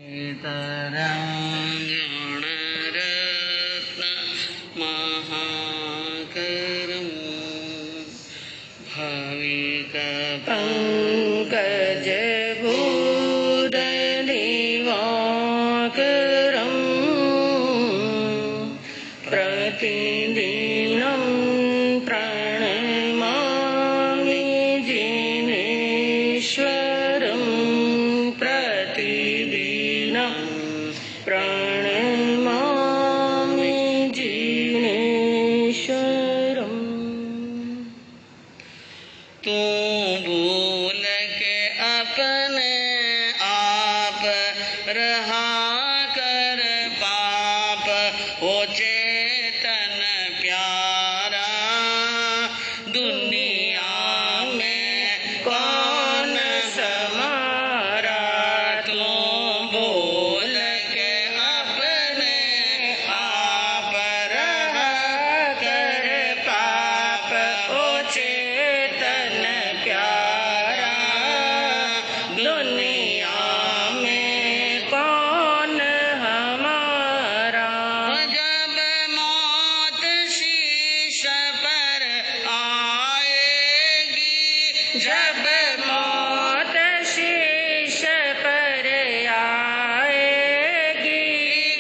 ज्ञानरत्न महाकरं भाविक पंकज दिवाकरं प्रतिदिनं प्रणमामि जिनेश्वरं प्रतिदिनं प्रणमामि जिनेश्वरं। तू भूल के अपने आप रहा कर पाप हो चेतन प्यारा, दुनिया में कौन समारा। तू भूल के अपने आप रहा कर पाप हो चेतन प्यारा, दुनिया में कौन हमारा। जब मौत शीश पर आएगी, जब मौत शीश पर आएगी,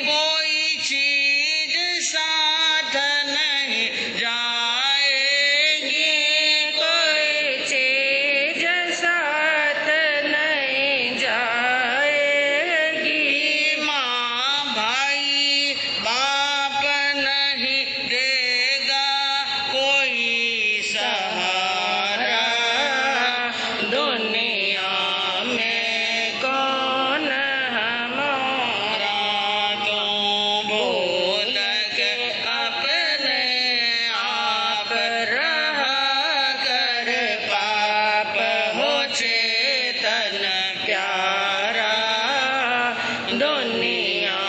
कोई चीज साथ नहीं जाएगी, कोई चीज साथ नहीं जाएगी। माँ भाई बाप नहीं देगा कोई सहारा, दुनिया में कौन हमारा। तू भूल के अपने आप रहा कर पाप हो चेतन प्यारा, दुनिया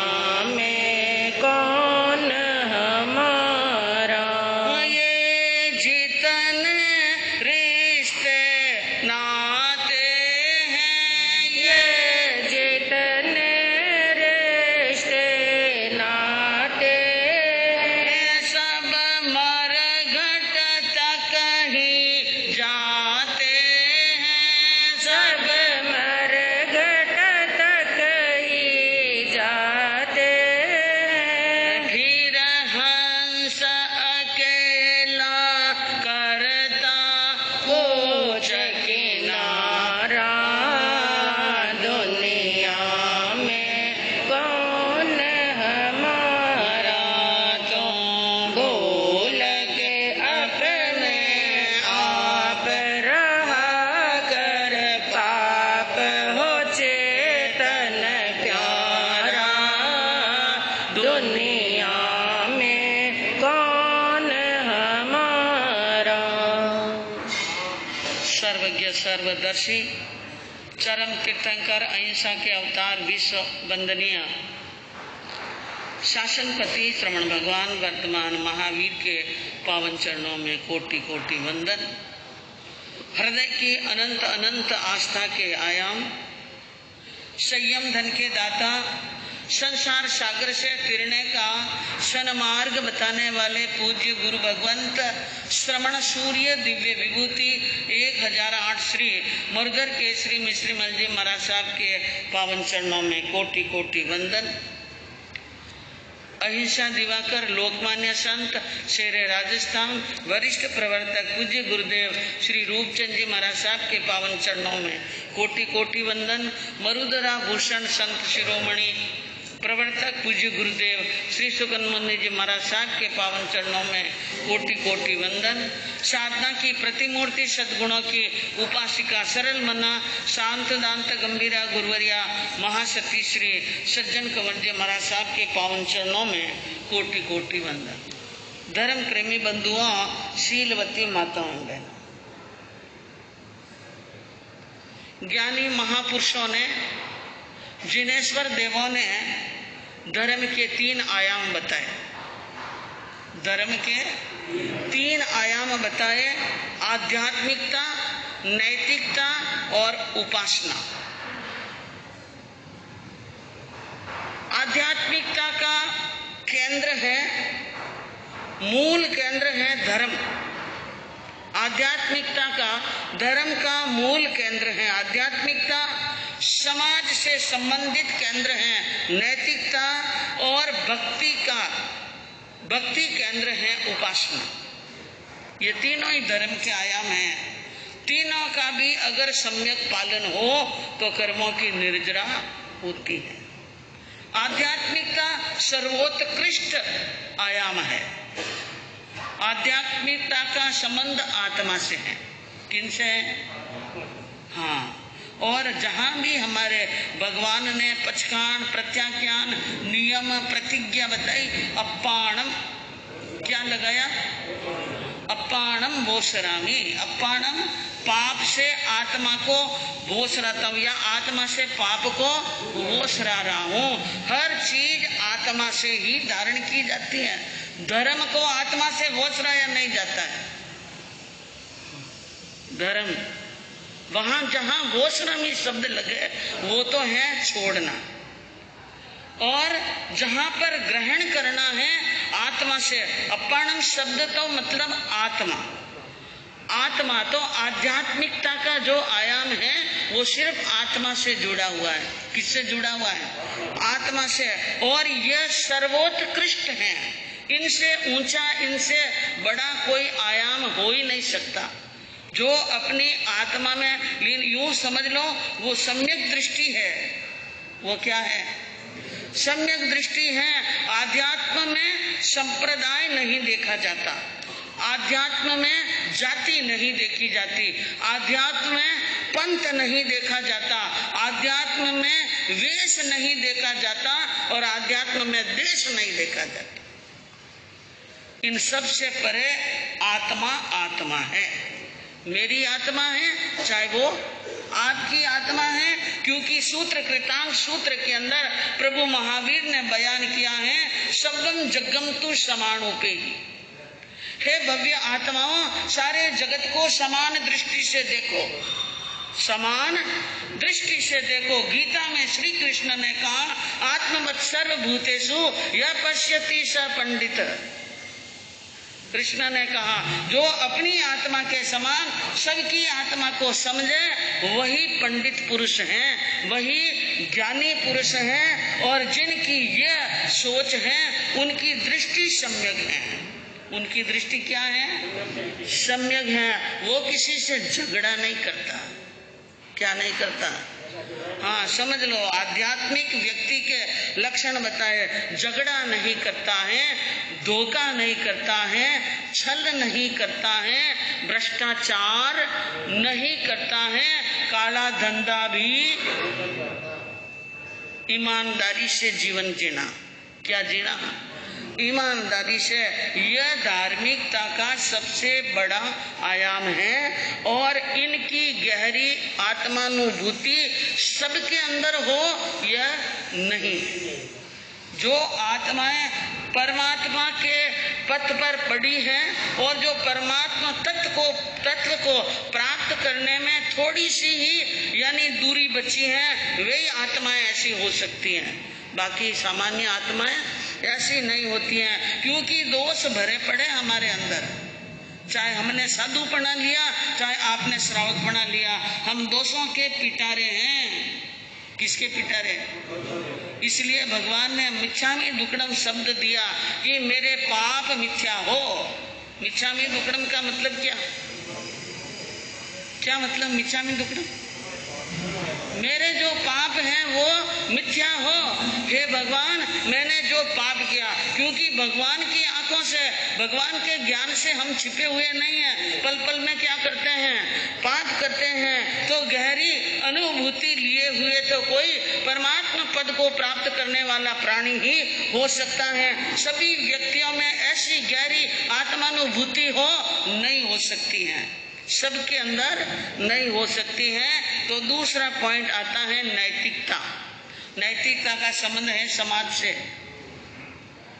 में कौन हमारा। ये जितने रिश्ते नाते हैं, ये जितने रिश्ते नाते हैं, सब मरघट तक ही जाते हैं, सब मरघट तक ही जाते हैं। फिर हंस अकेला करता कुछ किनारा, दुनिया में कौन हमारा। तू भूल के अपने आप रहा कर पाप हो चेतन प्यारा, दुनिया में कौन हमारा। सर्वज्ञ सर्वदर्शी चरम तीर्थंकर अहिंसा के अवतार विश्व वंदनीय शासनपति श्रवण भगवान वर्तमान महावीर के पावन चरणों में कोटि कोटि वंदन। हृदय की अनंत अनंत आस्था के आयाम, संयम धन के दाता, संसार सागर से तिरने का सन्मार्ग बताने वाले पूज्य गुरु भगवंत श्रवण सूर्य दिव्य विभूति 1008 श्री मुरगर केसरी मिश्री मलजी महाराज साहब के पावन चरणों में कोटि कोटि वंदन। अहिंसा दिवाकर लोकमान्य संत शेरे राजस्थान वरिष्ठ प्रवर्तक पूज्य गुरुदेव श्री रूपचंद जी महाराज साहब के पावन चरणों में कोटि कोटि वंदन। मरुदरा भूषण संत शिरोमणि प्रवर्तक पूज्य गुरुदेव श्री सुकनमुनि जी महाराज साहब के पावन चरणों में कोटि कोटि वंदन। साधना की प्रतिमूर्ति सद्गुणों की उपासिका सरल मना शांत दांत गंभीरा गुरुवरिया महासती श्री सज्जन कंवर जी महाराज साहब के पावन चरणों में कोटि कोटि वंदन। धर्म प्रेमी बंधुओं, शीलवती माताओं, बहनों, ज्ञानी महापुरुषों ने, जिनेश्वर देवों ने धर्म के 3 आयाम बताए। धर्म के 3 आयाम बताए, आध्यात्मिकता, नैतिकता और उपासना। केंद्र है, मूल केंद्र है धर्म। आध्यात्मिकता का धर्म का मूल केंद्र है। आध्यात्मिकता समाज से संबंधित केंद्र है। नैतिकता और भक्ति केंद्र है उपासना। ये तीनों ही धर्म के आयाम हैं। तीनों का भी अगर सम्यक पालन हो तो कर्मों की निर्जरा होती है। आध्यात्मिकता सर्वोत्कृष्ट आयाम है। आध्यात्मिकता का संबंध आत्मा से है। किनसे है? हाँ, और जहां भी हमारे भगवान ने पचकान, प्रत्याख्यान, नियम, प्रतिज्ञा बताई, अप्पाणम क्या लगाया? अप्पाणम भोसरामी। अप्पाणम पाप से आत्मा को भोसराता हूं या आत्मा से पाप को भोसरा रहा हूं। हर चीज आत्मा से ही धारण की जाती है। धर्म को आत्मा से भोसराया नहीं जाता है। धर्म वहां जहां भोसरामी शब्द लगे वो तो है छोड़ना, और जहां पर ग्रहण करना है आत्मा से। अपाणम शब्द तो मतलब आत्मा। आत्मा तो आध्यात्मिकता का जो आयाम है वो सिर्फ आत्मा से जुड़ा हुआ है। किससे जुड़ा हुआ है? आत्मा से। और यह सर्वोत्कृष्ट है। इनसे ऊंचा, इनसे बड़ा कोई आयाम हो ही नहीं सकता। जो अपनी आत्मा में लीन, यूं समझ लो वो सम्यक दृष्टि है। वो क्या है? सम्यक दृष्टि है। आध्यात्म में संप्रदाय नहीं देखा जाता, आध्यात्म में जाति नहीं देखी जाती, आध्यात्म में पंथ नहीं देखा जाता, आध्यात्म में वेश नहीं देखा जाता, और आध्यात्म में देश नहीं देखा जाता। इन सब से परे आत्मा आत्मा है। मेरी आत्मा है चाहे वो आपकी आत्मा है, क्योंकि सूत्र कृतांग सूत्र के अंदर प्रभु महावीर ने बयान किया है, शब्दम जगम तु समानोपे ही। हे भव्य आत्माओं, सारे जगत को समान दृष्टि से देखो, समान दृष्टि से देखो। गीता में श्री कृष्ण ने कहा, आत्मवत् सर्वभूतेषु यः पश्यति स पंडित। कृष्ण ने कहा, जो अपनी आत्मा के समान सबकी आत्मा को समझे वही पंडित पुरुष हैं, वही ज्ञानी पुरुष हैं, और जिनकी यह सोच है उनकी दृष्टि सम्यक है। उनकी दृष्टि क्या है? सम्यक है। वो किसी से झगड़ा नहीं करता। क्या नहीं करता? हाँ, समझ लो, आध्यात्मिक व्यक्ति के लक्षण बताए। झगड़ा नहीं करता है, धोखा नहीं करता है, छल नहीं करता है, भ्रष्टाचार नहीं करता है, काला धंधा भी, ईमानदारी से जीवन जीना। क्या जीना? ईमानदारी से। यह धार्मिकता का सबसे बड़ा आयाम है, और इनकी गहरी आत्मानुभूति सबके अंदर हो यह नहीं। जो आत्माएं परमात्मा के पथ पर पड़ी हैं और जो परमात्मा तत्व को प्राप्त करने में थोड़ी सी ही यानी दूरी बची है, वही आत्माएं ऐसी हो सकती हैं। बाकी सामान्य आत्माएं ऐसी नहीं होती हैं, क्योंकि दोष भरे पड़े हमारे अंदर। चाहे हमने साधु पढ़ा लिया, चाहे आपने श्रावक पढ़ा लिया, हम दोषों के पिटारे हैं। किसके पिटारे? इसलिए भगवान ने मिच्छामि दुक्कडम शब्द दिया कि मेरे पाप मिथ्या हो। मिच्छामि दुक्कडम का मतलब क्या? क्या मतलब मिच्छामि दुक्कडम? मेरे जो पाप हैं वो मिथ्या हो। हे भगवान, मैंने जो पाप किया, क्योंकि भगवान की आंखों से, भगवान के ज्ञान से हम छिपे हुए नहीं हैं। पल पल में क्या करते हैं? पाप करते हैं। तो गहरी अनुभूति लिए हुए तो कोई परमात्मा पद को प्राप्त करने वाला प्राणी ही हो सकता है। सभी व्यक्तियों में ऐसी गहरी आत्मानुभूति हो नहीं हो सकती है, सबके अंदर नहीं हो सकती है। तो दूसरा पॉइंट आता है नैतिकता। नैतिकता का संबंध है समाज से।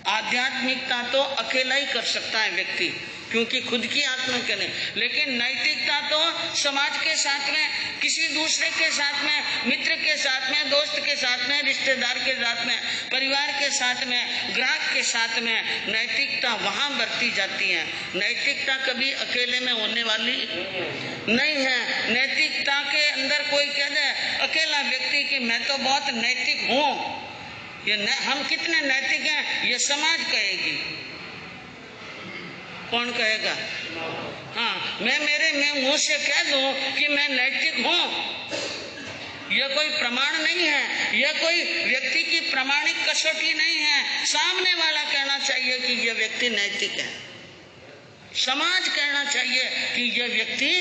आध्यात्मिकता तो अकेला ही कर सकता है व्यक्ति, क्योंकि खुद की आत्मा के नहीं, लेकिन नैतिकता तो समाज के साथ में किसी दूसरे के साथ में, मित्र के साथ में, दोस्त के साथ में, रिश्तेदार के साथ में, परिवार के साथ में, ग्राहक के साथ में नैतिकता वहां बरती जाती है। नैतिकता कभी अकेले में होने वाली नहीं है। नैतिकता के अंदर कोई कह दे अकेला व्यक्ति कि मैं तो बहुत नैतिक हूं, हम कितने नैतिक हैं ये समाज कहेगी। कौन कहेगा? हाँ, मैं मेरे मुंह से कह दूं कि मैं नैतिक हूं, यह कोई प्रमाण नहीं है, यह कोई व्यक्ति की प्रमाणिक कसौटी नहीं है। सामने वाला कहना चाहिए कि यह व्यक्ति नैतिक है, समाज कहना चाहिए कि यह व्यक्ति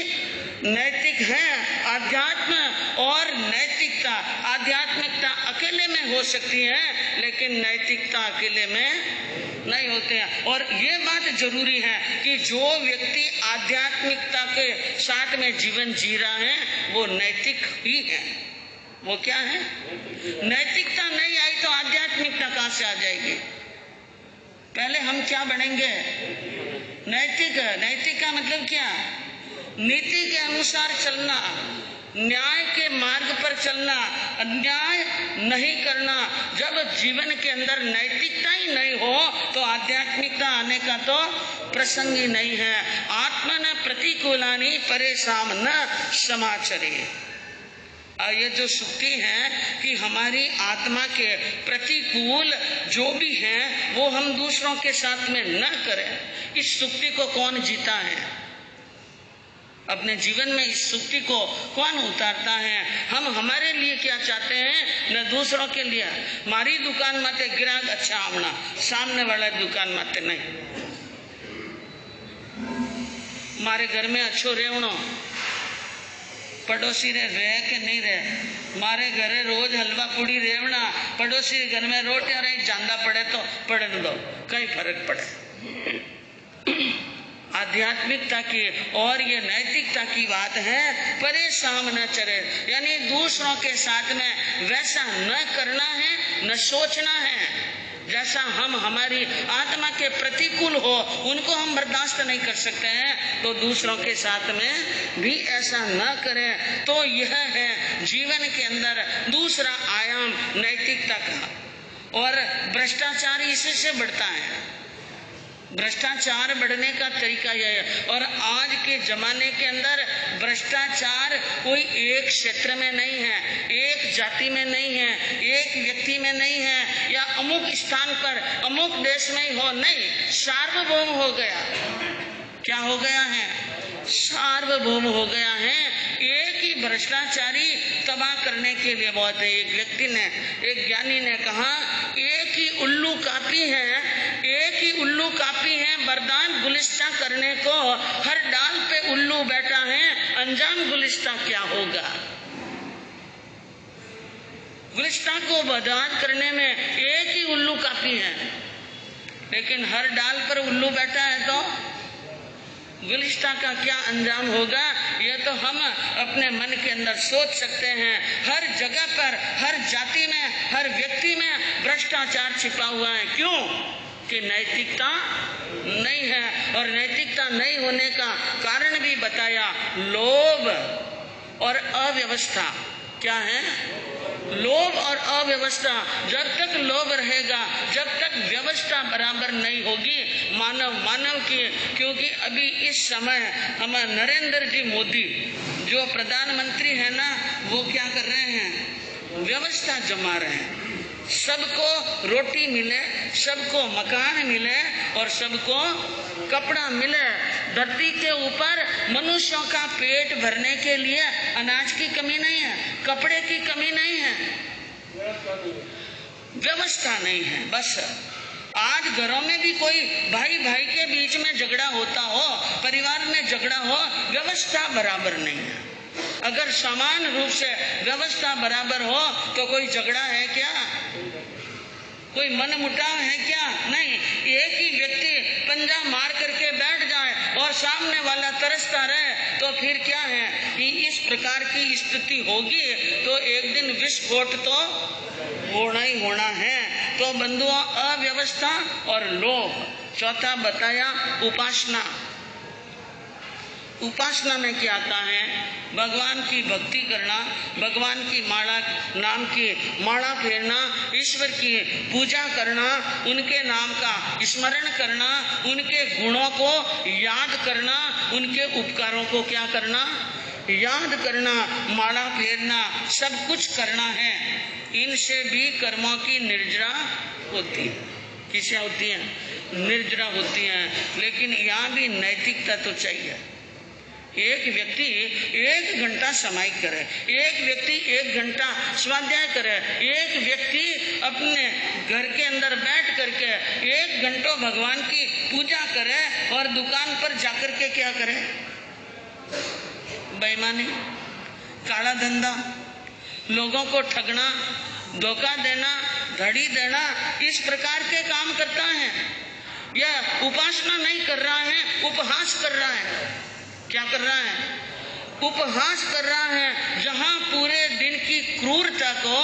नैतिक है। आध्यात्म और नैतिकता, आध्यात्मिकता अकेले में हो सकती है लेकिन नैतिकता अकेले में नहीं होते हैं। और ये बात जरूरी है कि जो व्यक्ति आध्यात्मिकता के साथ में जीवन जी रहा है वो नैतिक ही है। वो क्या है? नैतिकता नहीं आई तो आध्यात्मिकता कहां से आ जाएगी? पहले हम क्या बनेंगे? नैतिक। नैतिक का मतलब क्या? नीति के अनुसार चलना, न्याय के मार्ग पर चलना, अन्याय नहीं करना। जब जीवन के अंदर नैतिकता ही नहीं हो तो आध्यात्मिकता आने का तो प्रसंग ही नहीं है। आत्मन प्रतिकूलानि परेशान न समाचरे। ये जो सुक्ति है कि हमारी आत्मा के प्रतिकूल जो भी है वो हम दूसरों के साथ में न करें, इस सुक्ति को कौन जीता है? अपने जीवन में इस सुक्ति को कौन उतारता है? हम हमारे लिए क्या चाहते हैं न दूसरों के लिए। मारी दुकान माते ग्राहक अच्छा आवना, सामने वाला दुकान माते नहीं। मारे घर में अच्छो रेवणो, पड़ोसी रे रहे के नहीं रहे। मारे घरे रोज हलवा पूड़ी रेवना, पड़ोसी घर में रोटी और जांदा पड़े तो पड़े दो, कहीं फर्क पड़े। आध्यात्मिकता की और ये नैतिकता की बात है। परेशान न चले, यानी दूसरों के साथ में वैसा न करना है, न सोचना है जैसा हम हमारी आत्मा के प्रतिकूल हो, उनको हम बर्दाश्त नहीं कर सकते हैं तो दूसरों के साथ में भी ऐसा न करें। तो यह है जीवन के अंदर दूसरा आयाम नैतिकता का। और भ्रष्टाचार इसी से बढ़ता है। भ्रष्टाचार बढ़ने का तरीका यह है। और आज के जमाने के अंदर भ्रष्टाचार कोई एक क्षेत्र में नहीं है, एक जाति में नहीं है, एक व्यक्ति में नहीं है, या अमुक स्थान पर अमुक देश में ही हो, नहीं, सार्वभौम हो गया। क्या हो गया है? सार्वभौम हो गया है। एक ही भ्रष्टाचारी तबाह करने के लिए बहुत है। एक व्यक्ति ने, एक ज्ञानी ने कहा, एक ही उल्लू काफी है, एक ही उल्लू काफी है वरदान गुलिस्ता करने को। हर डाल पे उल्लू बैठा है, अंजाम गुलिस्ता क्या होगा? गुलिस्ता को बर्बाद करने में एक ही उल्लू काफी है, लेकिन हर डाल पर उल्लू बैठा है तो गुलिस्ता का क्या अंजाम होगा? ये तो हम अपने मन के अंदर सोच सकते हैं। हर जगह पर, हर जाति में, हर व्यक्ति में भ्रष्टाचार छिपा हुआ है। क्यों? कि नैतिकता नहीं है। और नैतिकता नहीं होने का कारण भी बताया, लोभ और अव्यवस्था। क्या है? लोभ और अव्यवस्था। जब तक लोभ रहेगा, जब तक व्यवस्था बराबर नहीं होगी मानव की, क्योंकि अभी इस समय हम नरेंद्र जी मोदी जो प्रधानमंत्री है ना, वो क्या कर रहे हैं? व्यवस्था जमा रहे हैं। सबको रोटी मिले, सबको मकान मिले और सबको कपड़ा मिले। धरती के ऊपर मनुष्यों का पेट भरने के लिए अनाज की कमी नहीं है, कपड़े की कमी नहीं है, व्यवस्था नहीं है। बस आज घरों में भी कोई भाई भाई के बीच में झगड़ा होता हो, परिवार में झगड़ा हो, व्यवस्था बराबर नहीं है। अगर समान रूप से व्यवस्था बराबर हो तो कोई झगड़ा है क्या? कोई मन मुटाव है क्या? नहीं। एक ही व्यक्ति पंजा मार करके बैठ जाए और सामने वाला तरसता रहे तो फिर क्या है कि इस प्रकार की स्थिति होगी तो एक दिन विस्फोट तो होना ही होना है। तो बंधुओं, अव्यवस्था और लोभ। चौथा बताया उपासना। उपासना में क्या आता है? भगवान की भक्ति करना, भगवान की माला, नाम की माला फेरना, ईश्वर की पूजा करना, उनके नाम का स्मरण करना, उनके गुणों को याद करना, उनके उपकारों को क्या करना? याद करना, माला फेरना, सब कुछ करना है। इनसे भी कर्मों की निर्जरा होती है। किसे होती है? निर्जरा होती है। लेकिन यहाँ भी नैतिकता तो चाहिए। एक व्यक्ति 1 घंटा समाई करे, एक व्यक्ति 1 घंटा स्वाध्याय करे, एक व्यक्ति अपने घर के अंदर बैठ करके 1 घंटा भगवान की पूजा करे और दुकान पर जाकर के क्या करे? बेईमानी, काला धंधा, लोगों को ठगना, धोखा देना, धड़ी देना, इस प्रकार के काम करता है। यह उपासना नहीं कर रहा है, उपहास कर रहा है। क्या कर रहा है? उपहास कर रहा है। जहां पूरे दिन की क्रूरता को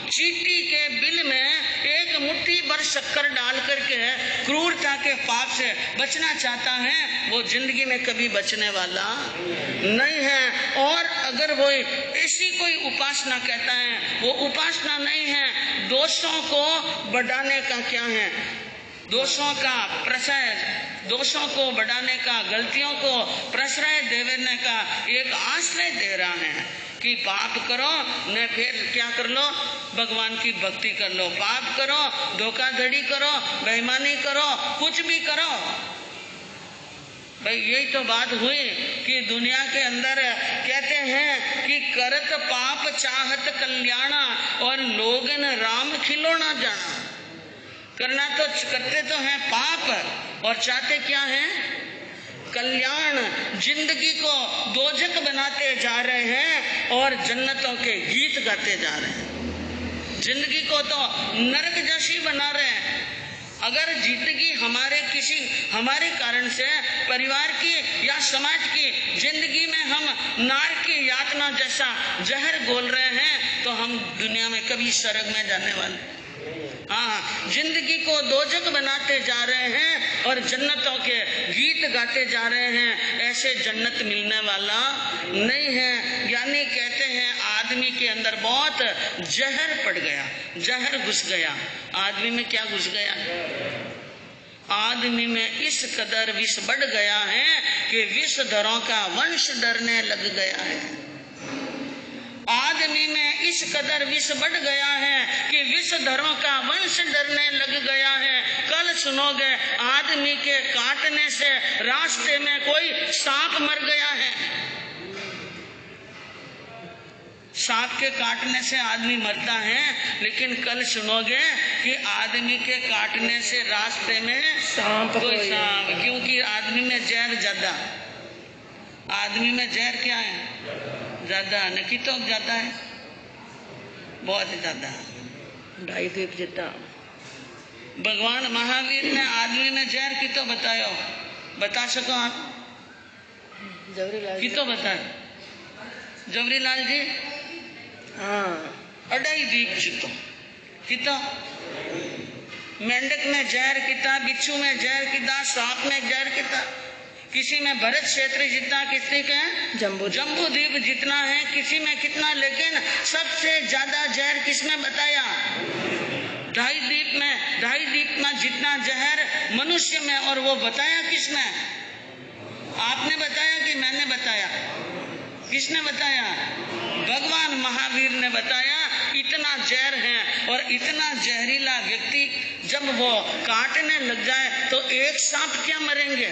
चींटी के बिल में एक मुट्ठी भर शक्कर डाल करके क्रूरता के पाप से बचना चाहता है, वो जिंदगी में कभी बचने वाला नहीं है। और अगर वो ऐसी कोई उपासना कहता है, वो उपासना नहीं है। दोषों को बढ़ाने का क्या है? दोषों का प्रशय, दोषों को बढ़ाने का, गलतियों को प्रश्रय देने का एक आश्रय दे रहा है कि पाप करो न, फिर क्या कर लो? भगवान की भक्ति कर लो। पाप करो, धोखाधड़ी करो, बेईमानी करो, कुछ भी करो। भाई यही तो बात हुई कि दुनिया के अंदर कहते हैं कि करत पाप चाहत कल्याणा और लोगन राम खिलौना जाना। करना तो करते तो हैं पाप और चाहते क्या है? कल्याण। जिंदगी को दोजक बनाते जा रहे हैं और जन्नतों के गीत गाते जा रहे हैं। जिंदगी को तो नरक जैसी बना रहे हैं। अगर जिंदगी हमारे कारण से परिवार की या समाज की जिंदगी में हम नार की यातना जैसा जहर घोल रहे हैं तो हम दुनिया में कभी स्वर्ग में जाने वाले? हाँ, जिंदगी को दोजक बनाते जा रहे हैं और जन्नतों के गीत गाते जा रहे हैं। ऐसे जन्नत मिलने वाला नहीं है। यानी कहते हैं आदमी के अंदर बहुत जहर पड़ गया, जहर घुस गया। आदमी में क्या घुस गया? आदमी में इस कदर विष बढ़ गया है कि विषधरों का वंश डरने लग गया है। आदमी में इस कदर विष बढ़ गया है कि विषधरों का वंश डरने लग गया है। कल सुनोगे आदमी के काटने से रास्ते में कोई सांप मर गया है। सांप के काटने से आदमी मरता है, लेकिन कल सुनोगे कि आदमी के काटने से रास्ते में कोई सांप, क्योंकि आदमी में जहर ज्यादा। आदमी में जहर क्या है? ज्यादा। नकी तो ज्यादा है, बहुत ज्यादा, 2.5 दीप जितना। भगवान महावीर ने आदमी में जहर की तो बतायो, बता सको आप? की तो बताए जवरीलाल जी? हाँ, 2.5 दीप जितो कितो। मेंढक में जहर किता, बिच्छू में जहर किता, सांप में जहर किता। किसी में भरत क्षेत्र जितना, किसी का जम्बू द्वीप जितना है, किसी में कितना, लेकिन सबसे ज्यादा जहर किसमें बताया? 2.5 द्वीप में जितना जहर मनुष्य में, और वो बताया किसमें? आपने बताया कि मैंने बताया? किसने बताया? भगवान महावीर ने बताया। इतना जहर है, और इतना जहरीला व्यक्ति जब वो काटने लग जाए तो एक सांप क्या मरेंगे?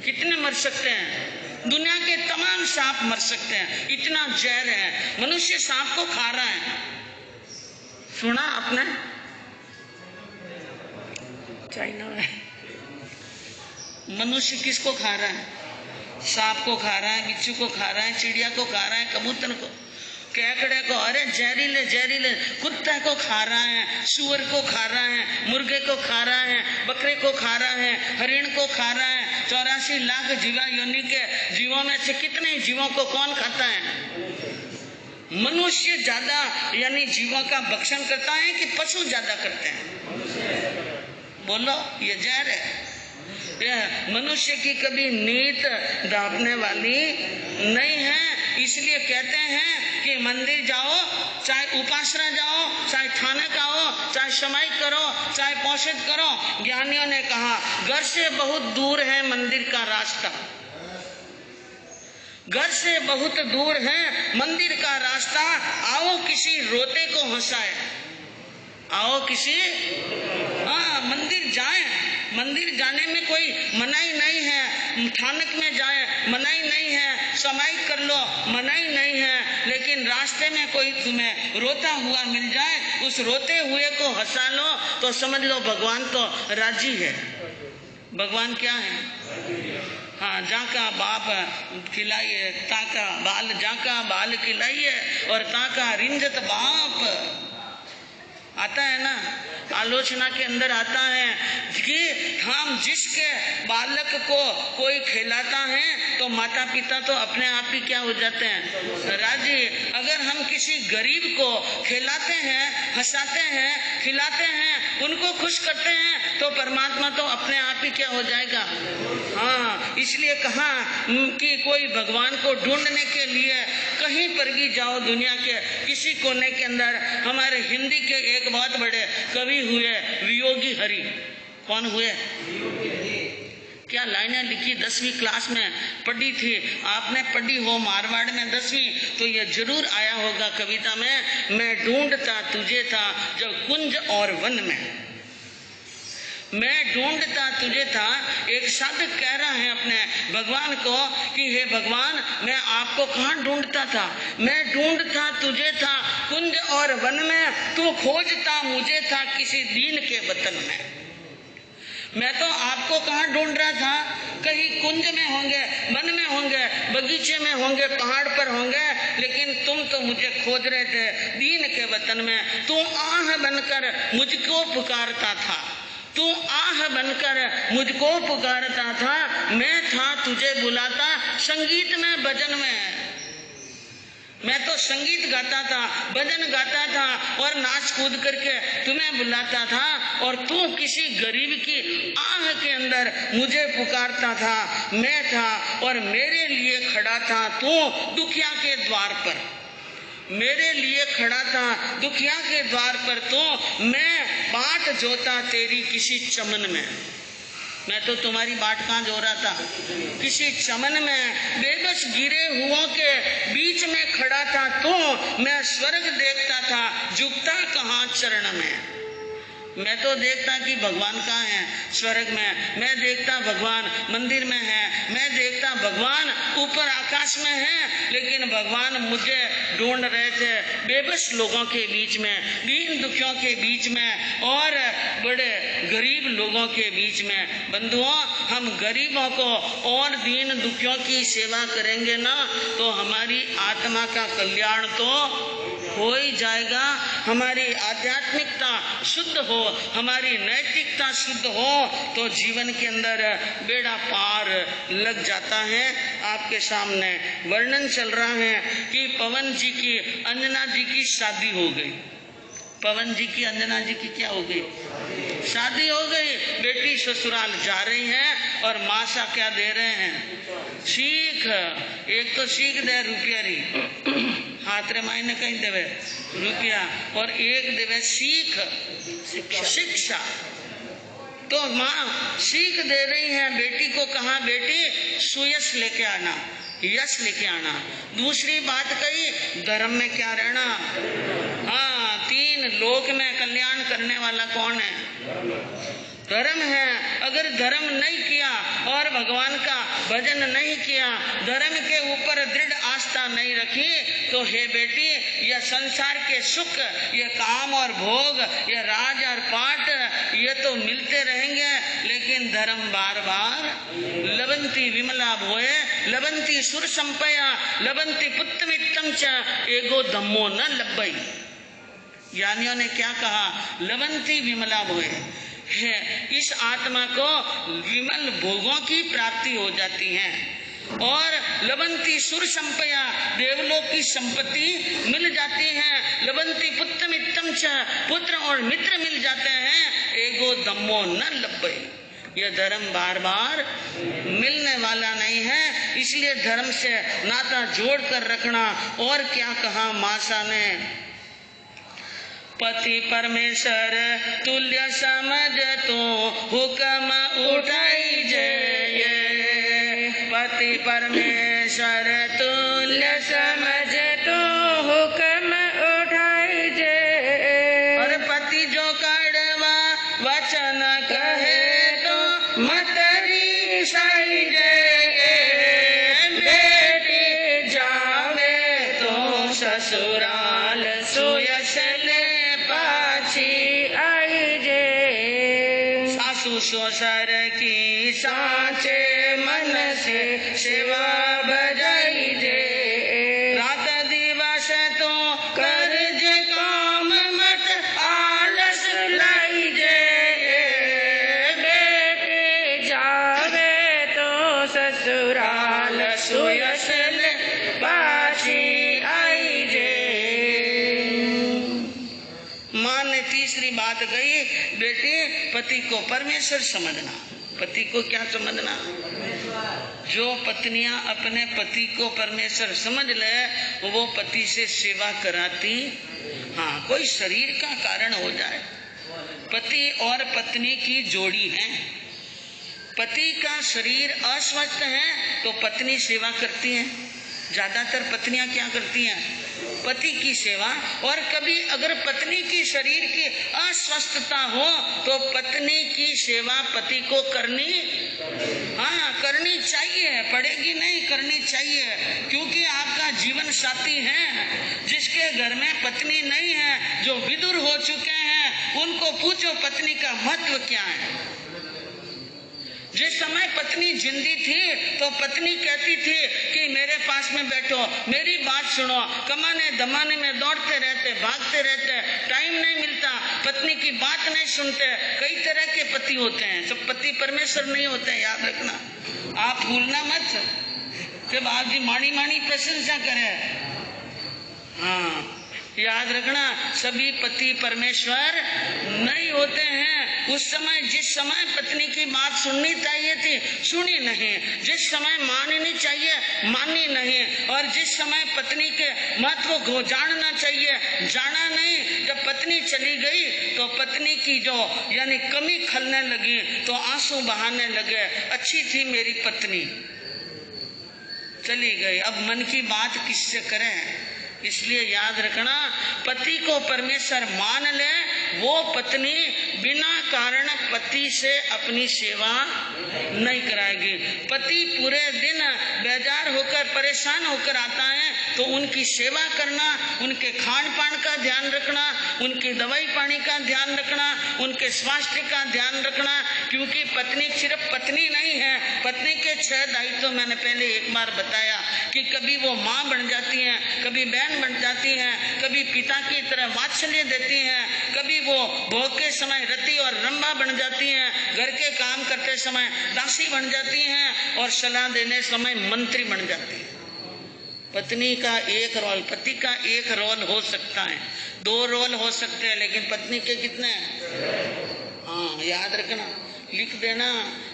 कितने मर सकते हैं? दुनिया के तमाम सांप मर सकते हैं, इतना जहर है। मनुष्य सांप को खा रहा है। सुना आपने? चाइना में मनुष्य किसको खा रहा है? सांप को खा रहा है, बिच्छू को खा रहा है, चिड़िया को खा रहा है, कबूतर को, केकड़े को, अरे जहरीले जहरीले, कुत्ते को खा रहा है, सुअर को खा रहा है, मुर्गे को खा रहा है, बकरे को खा रहा है, हरिण को खा रहा है। 84 लाख जीवा योनि के जीवों में से कितने जीवों को कौन खाता है? मनुष्य ज्यादा यानी जीवों का भक्षण करता है कि पशु ज्यादा करते हैं? बोलो, ये जहर है। यह मनुष्य की कभी नीत दापने वाली नहीं है। इसलिए कहते हैं कि मंदिर जाओ, चाहे उपासना जाओ, चाहे थाने का हो, चाहे समाई करो, चाहे पोषित करो। ज्ञानियों ने कहा घर से बहुत दूर है मंदिर का रास्ता, घर से बहुत दूर है मंदिर का रास्ता। आओ किसी रोते को हंसाए, आओ किसी मंदिर जाए। मंदिर जाने में कोई मनाही नहीं है, थानक में जाए मनाही नहीं है, समाई कर लो मनाही नहीं है, लेकिन रास्ते में कोई तुम्हें रोता हुआ मिल जाए, उस रोते हुए को हंसा लो तो समझ लो भगवान तो राजी है। भगवान क्या है? हाँ, जाका बाप खिलाइए, ताका बाल, जाका बाल खिलाइए और ताका रिंजत बाप। आता है ना, आलोचना के अंदर आता है कि हम जिसके बालक को कोई खिलाता है तो माता पिता तो अपने आप ही क्या हो जाते हैं? राजी। अगर हम किसी गरीब को खिलाते हैं, हंसाते हैं, खिलाते हैं, उनको खुश करते हैं तो परमात्मा तो अपने आप ही क्या हो जाएगा? हाँ, इसलिए कहा कि कोई भगवान को ढूंढने के लिए कहीं पर भी जाओ, दुनिया के किसी कोने के अंदर। हमारे हिंदी के एक बहुत बड़े कवि हुए वियोगी हरि। कौन हुए? क्या लाइनें लिखी, 10वीं क्लास में पढ़ी थी। आपने पढ़ी हो मारवाड़ में 10वीं तो ये जरूर आया होगा कविता में। मैं ढूंढता तुझे था जब कुंज और वन में, मैं ढूंढता तुझे था। एक साधक कह रहा है अपने भगवान को कि हे भगवान, मैं आपको कहाँ ढूंढता था? मैं ढूंढता तुझे था कुंज और वन में, तू खोजता मुझे था किसी दीन के वतन में। मैं तो आपको कहाँ ढूंढ रहा था? कहीं कुंज में होंगे, वन में होंगे, बगीचे में होंगे, पहाड़ पर होंगे, लेकिन तुम तो मुझे खोज रहे थे दीन के वतन में। तू आह बनकर मुझको पुकारता था, तू आह बनकर मुझको पुकारता था। मैं था तुझे बुलाता संगीत में, भजन में। मैं तो संगीत गाता था, भजन गाता था और नाच कूद करके तुम्हें बुलाता था, और तू किसी गरीब की आह के अंदर मुझे पुकारता था। मैं था और मेरे लिए खड़ा था तू दुखिया के द्वार पर, मेरे लिए खड़ा था दुखिया के द्वार पर तो। मैं बाट जोता तेरी किसी चमन में, मैं तो तुम्हारी बाट कहाँ जो रहा था? किसी चमन में बेबस गिरे हुओं के बीच में खड़ा था तो। मैं स्वर्ग देखता था झुकता कहाँ चरण में। मैं तो देखता कि भगवान कहाँ है? स्वर्ग में। मैं देखता भगवान मंदिर में है, मैं देखता भगवान ऊपर आकाश में है, लेकिन भगवान मुझे ढूंढ रहे थे बेबस लोगों के बीच में, दीन दुखियों के बीच में और बड़े गरीब लोगों के बीच में। बंधुओं, हम गरीबों को और दीन दुखियों की सेवा करेंगे ना तो हमारी आत्मा का कल्याण तो हो ही जाएगा। हमारी आध्यात्मिकता शुद्ध हो, हमारी नैतिकता शुद्ध हो तो जीवन के अंदर बेड़ा पार लग जाता है। आपके सामने वर्णन चल रहा है कि पवन जी की अंजना जी की शादी हो गई। पवन जी की अंजना जी की क्या हो गई? शादी हो गई। बेटी ससुराल जा रही है और मासा क्या दे रहे हैं? सीख। एक तो सीख दे रुपया री हाथ रे मायने कहीं देवे रुपया, और एक देवे सीख, शिक्षा। तो माँ सीख दे रही है बेटी को, कहा बेटी सुयश लेके आना, यश लेके आना। दूसरी बात कही धर्म में क्या रहना। हाँ, 3 लोक में कल्याण करने वाला कौन है? धर्म है। अगर धर्म नहीं किया और भगवान का भजन नहीं किया, धर्म के ऊपर दृढ़ आस्था नहीं रखी तो हे बेटी, यह संसार के सुख, ये काम और भोग, ये राज और पाट, ये तो मिलते रहेंगे, लेकिन धर्म बार बार लबंती विमला भोए, लबंती सुर संपया, लबंती पुत्रमित्तम च एगो धम्मो न लब्बई। ज्ञानियों ने क्या कहा? लबंती विमला भोए है, इस आत्मा को विमल भोगों की प्राप्ति हो जाती है। और लबंती सुर संपया, देवलोक की संपत्ति मिल जाती है। लबंती पुत्र मित्रम च, पुत्र और मित्र मिल जाते हैं। एगो दम्मो न लब्बे, यह धर्म बार बार मिलने वाला नहीं है, इसलिए धर्म से नाता जोड़ कर रखना। और क्या कहा मासा ने, पति परमेश्वर तुल्य समझ तो हुक्म उठाई जय, पति परमेश्वर तुल्य समझ तो हुक्म उठाई जय। और पति जो कड़वा वचन कहे तो मतरी सही जय, बेटी जावे तो ससुराल सुयश ले पाछी आई जे। सासू ससुर की साचे मन से सेवा बजाई जे, रात दिवस तो कर जे काम मत आलस लाई जे, बेटे जावे तो ससुराल सुयश ले पाछी आई जे। माँ ने तीसरी बात कही, बेटे पति को परमेश्वर समझना। पति को क्या समझना? जो पत्नियां अपने पति को परमेश्वर समझ ले वो पति से सेवा कराती। हाँ, कोई शरीर का कारण हो जाए, पति और पत्नी की जोड़ी है, पति का शरीर अस्वस्थ है तो पत्नी सेवा करती है। ज्यादातर पत्नियां क्या करती हैं? पति की सेवा। और कभी अगर पत्नी की शरीर की अस्वस्थता हो तो पत्नी की सेवा पति को करनी, हाँ करनी चाहिए, पड़ेगी नहीं, करनी चाहिए। क्योंकि आपका जीवन साथी है। जिसके घर में पत्नी नहीं है, जो विदुर हो चुके हैं, उनको पूछो पत्नी का महत्व क्या है। जिस समय पत्नी जिंदी थी तो पत्नी कहती थी कि मेरे पास में बैठो, मेरी बात सुनो। कमाने दमाने में दौड़ते रहते, भागते रहते, टाइम नहीं मिलता, पत्नी की बात नहीं सुनते। कई तरह के पति होते हैं, सब पति परमेश्वर नहीं होते हैं, याद रखना। आप भूलना मत जब आप जी माड़ी माड़ी प्रशंसा करें। हाँ याद रखना, सभी पति परमेश्वर नहीं होते हैं। उस समय जिस समय पत्नी की बात सुननी चाहिए थी सुनी नहीं, जिस समय माननी चाहिए मानी नहीं, और जिस समय पत्नी के महत्व को जानना चाहिए जाना नहीं। जब पत्नी चली गई तो पत्नी की जो यानी कमी खलने लगी तो आंसू बहाने लगे, अच्छी थी मेरी पत्नी, चली गई, अब मन की बात किससे करें। इसलिए याद रखना, पति को परमेश्वर मान ले, वो पत्नी बिना कारण पति से अपनी सेवा नहीं कराएगी। पति पूरे दिन बेजार होकर परेशान होकर आता है तो उनकी सेवा करना, उनके खान पान का ध्यान रखना, उनकी दवाई पानी का ध्यान रखना, उनके स्वास्थ्य का ध्यान रखना। क्योंकि पत्नी सिर्फ पत्नी नहीं है, पत्नी के 6 दायित्व मैंने पहले एक बार बताया कि कभी वो माँ बन जाती हैं, कभी बहन बन जाती हैं, कभी पिता की तरह वात्सल्य देती हैं, कभी वो भोग के समय रति और रंभा बन जाती हैं, घर के काम करते समय दासी बन जाती हैं और सलाह देने समय मंत्री बन जाती हैं। पत्नी का एक रोल, पति का एक रोल हो सकता है, 2 रोल हो सकते हैं, लेकिन पत्नी के कितने हैं? हाँ याद रखना, लिख देना,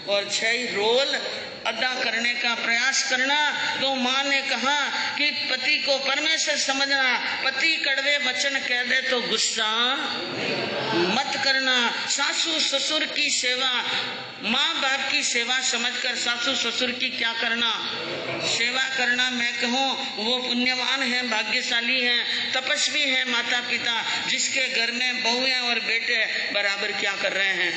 और 6 रोल अदा करने का प्रयास करना। तो माँ ने कहा कि पति को परमेश्वर समझना, पति कड़वे वचन कह दे तो गुस्सा मत करना। सासू ससुर की सेवा, माँ बाप की सेवा समझकर सासू ससुर की क्या करना, सेवा करना। मैं कहूँ वो पुण्यवान है, भाग्यशाली है, तपस्वी है माता पिता, जिसके घर में बहुएं और बेटे बराबर क्या कर रहे हैं।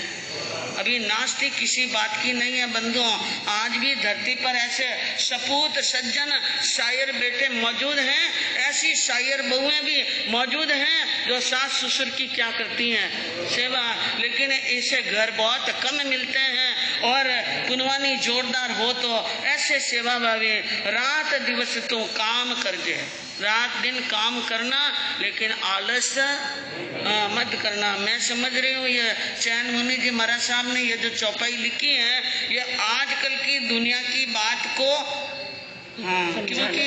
अभी नास्तिक किसी बात की नहीं है बंधुओं, आज भी धरती पर ऐसे सपूत सज्जन शायर बेटे मौजूद हैं, ऐसी शायर बहुएं भी मौजूद हैं जो सास ससुर की क्या करती हैं, सेवा। लेकिन ऐसे घर बहुत कम मिलते हैं, और पुनवानी जोरदार हो तो ऐसे सेवा भावी रात दिवस तो काम कर दे, रात दिन काम करना, लेकिन आलस मत करना। मैं समझ रही हूँ ये चैन मुनि जी महाराज साहब ने ये जो चौपाई लिखी है, ये आजकल की दुनिया की बात को हाँ, क्योंकि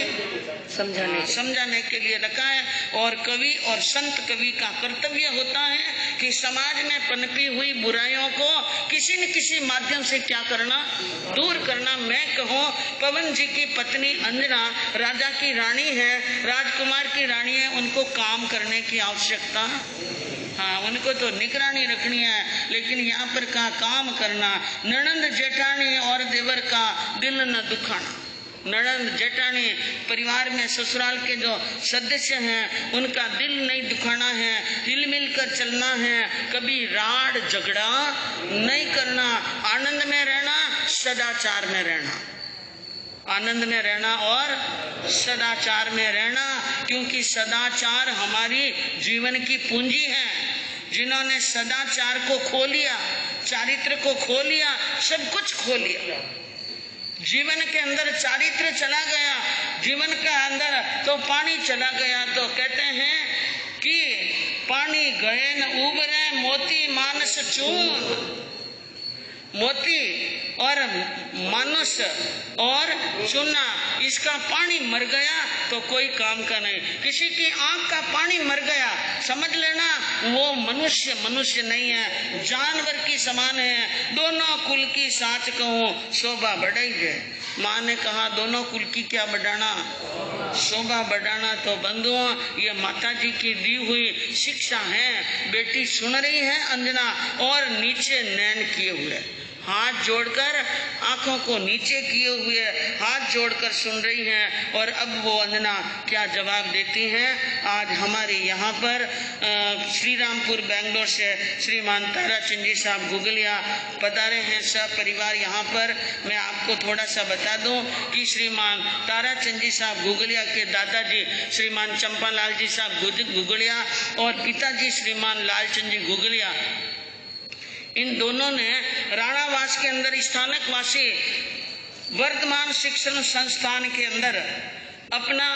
समझाने के लिए रखा है। और कवि और संत कवि का कर्तव्य होता है कि समाज में पनपी हुई बुराइयों को किसी न किसी माध्यम से क्या करना, दूर करना। मैं कहूँ पवन जी की पत्नी अंजना राजा की रानी है, राजकुमार की रानी है, उनको काम करने की आवश्यकता, हाँ, उनको तो निगरानी रखनी है, लेकिन यहाँ पर का काम करना। ननंद जेठानी और देवर का दिल न दुखाना। ननंद जेठानी परिवार में ससुराल के जो सदस्य हैं उनका दिल नहीं दुखाना है, हिल मिल कर चलना है, कभी राड़ झगड़ा नहीं करना, आनंद में रहना, सदाचार में रहना, आनंद में रहना और सदाचार में रहना। क्योंकि सदाचार हमारी जीवन की पूंजी है। जिन्होंने सदाचार को खो लिया, चारित्र को खो लिया, सब कुछ खो लिया। जीवन के अंदर चारित्र चला गया, जीवन के अंदर तो पानी चला गया। तो कहते हैं कि पानी गए न उबरे मोती मानस चून। मोती और मानस और चूना, इसका पानी मर गया तो कोई काम का नहीं। किसी की आंख का पानी मर गया, समझ लेना वो मनुष्य नहीं है, जानवर की समान है। दोनों कुल की साच कहूँ शोभा बढ़ाई है। माँ ने कहा दोनों कुल की क्या बढ़ाना, शोभा बढ़ाना। तो बंधुओं, ये माता जी की दी हुई शिक्षा है। बेटी सुन रही है अंजना, और नीचे नैन किए हुए, हाथ जोड़कर, आंखों को नीचे किए हुए हाथ जोड़कर सुन रही हैं। और अब वो अंजना क्या जवाब देती हैं। आज हमारे यहाँ पर श्रीरामपुर बेंगलोर से श्रीमान ताराचंद जी साहब गुगलिया पधारे हैं, सब परिवार यहाँ पर। मैं आपको थोड़ा सा बता दूं कि श्रीमान ताराचंद जी साहब गुगलिया के दादाजी श्रीमान चंपालाल जी साहब गुगलिया और पिताजी श्रीमान लालचंद जी गुगलिया, इन दोनों ने राणावास के अंदर स्थानकवासी वर्धमान शिक्षण संस्थान के अंदर अपना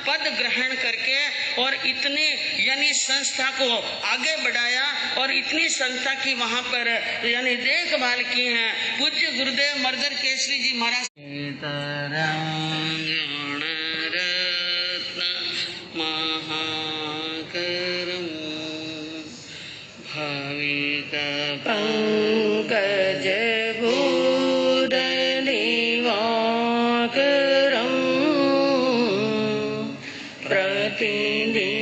पद ग्रहण करके और इतने यानी संस्था को आगे बढ़ाया और इतनी संस्था की वहां पर यानी देखभाल की है। पूज्य गुरुदेव मर्दर केसरी जी महाराज पंकज भूधनिवाकरं प्रतिदिनं